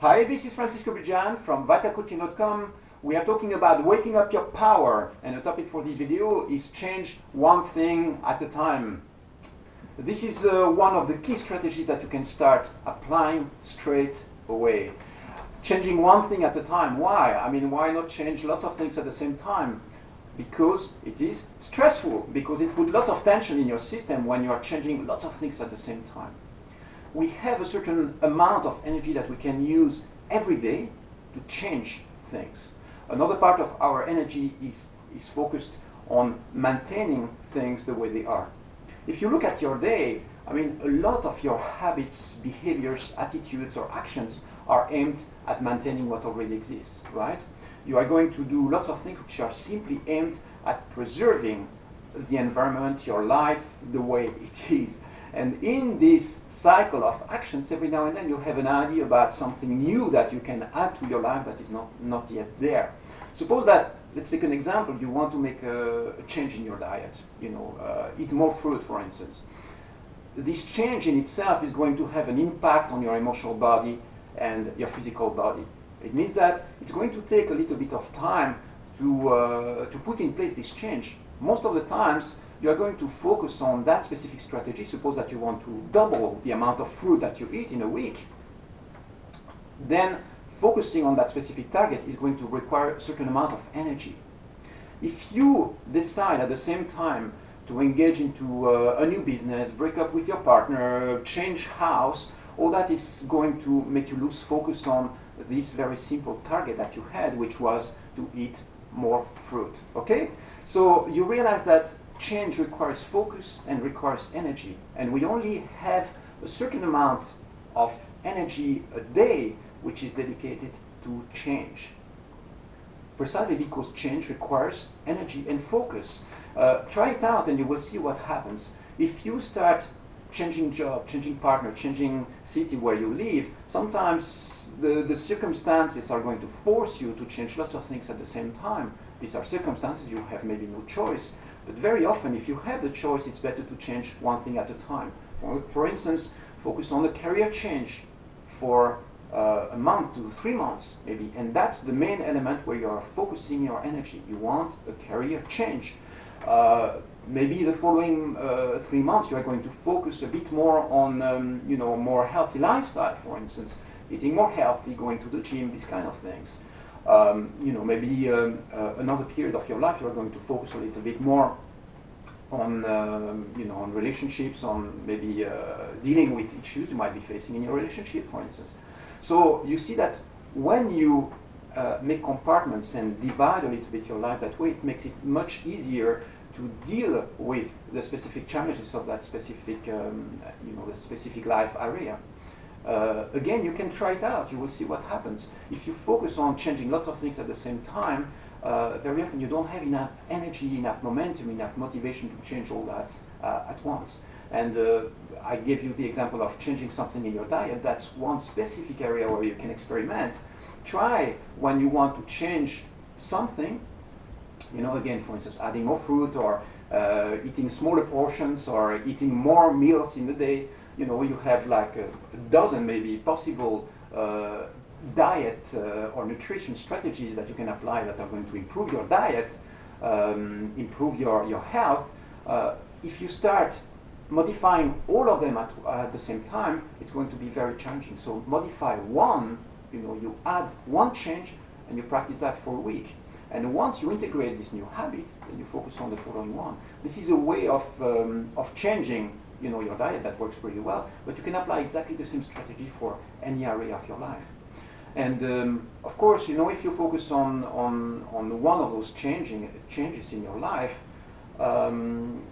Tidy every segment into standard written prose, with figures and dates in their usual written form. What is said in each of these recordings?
Hi, this is Francisco Bijan from vitalcoaching.com. We are talking about waking up your power, and the topic for this video is change one thing at a time. This is one of the key strategies that you can start applying straight away. Changing one thing at a time. Why? I mean, why not change lots of things at the same time? Because it is stressful, because it puts lots of tension in your system when you are changing lots of things at the same time. We have a certain amount of energy that we can use every day to change things. Another part of our energy is focused on maintaining things the way they are. If you look at your day, I mean, a lot of your habits, behaviors, attitudes, or actions are aimed at maintaining what already exists, right? You are going to do lots of things which are simply aimed at preserving the environment, your life, the way it is. And in this cycle of actions, every now and then you have an idea about something new that you can add to your life that is not yet there. Suppose that, let's take an example, you want to make a change in your diet, eat more fruit, for instance. This change in itself is going to have an impact on your emotional body and your physical body. It means that it's going to take a little bit of time to put in place this change. Most of the times, you are going to focus on that specific strategy. Suppose that you want to double the amount of fruit that you eat in a week. Then focusing on that specific target is going to require a certain amount of energy. If you decide at the same time to engage into a new business, break up with your partner, change house, all that is going to make you lose focus on this very simple target that you had, which was to eat more fruit. Okay? So you realize that change requires focus and requires energy, and we only have a certain amount of energy a day which is dedicated to change, precisely because change requires energy and focus. Try it out and you will see what happens. If you start changing job, changing partner, changing city where you live, sometimes the circumstances are going to force you to change lots of things at the same time. These are circumstances you have maybe no choice. But very often, if you have the choice, it's better to change one thing at a time. For instance, focus on a career change for a month to 3 months, maybe. And that's the main element where you are focusing your energy. You want a career change. Maybe the following 3 months, you are going to focus a bit more on, more healthy lifestyle, for instance. Eating more healthy, going to the gym, these kind of things. Maybe another period of your life you are going to focus a little bit more on, on relationships, on maybe dealing with issues you might be facing in your relationship, for instance. So you see that when you make compartments and divide a little bit your life that way, it makes it much easier to deal with the specific challenges of that specific, the specific life area. Again, you can try it out. You will see what happens. If you focus on changing lots of things at the same time, very often you don't have enough energy, enough momentum, enough motivation to change all that at once. And I gave you the example of changing something in your diet. That's one specific area where you can experiment. Try when you want to change something, again, for instance, adding more fruit or eating smaller portions or eating more meals in the day. You have like a dozen maybe possible diet or nutrition strategies that you can apply that are going to improve your diet, improve your health. If you start modifying all of them at the same time, it's going to be very challenging. So modify one, you add one change and you practice that for a week. And once you integrate this new habit, then you focus on the following one. This is a way of changing your diet that works pretty well, but you can apply exactly the same strategy for any area of your life. And of course, if you focus on one of those changes in your life,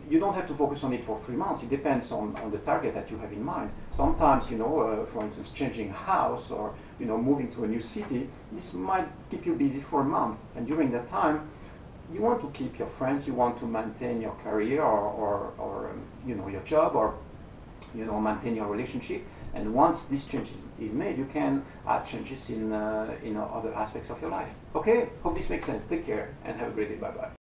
you don't have to focus on it for 3 months. It depends on the target that you have in mind. Sometimes, for instance, changing house or moving to a new city, this might keep you busy for a month. And during that time, you want to keep your friends, you want to maintain your career or your job, or maintain your relationship. And once this change is made, you can add changes in other aspects of your life. Okay, hope this makes sense. Take care and have a great day. Bye bye.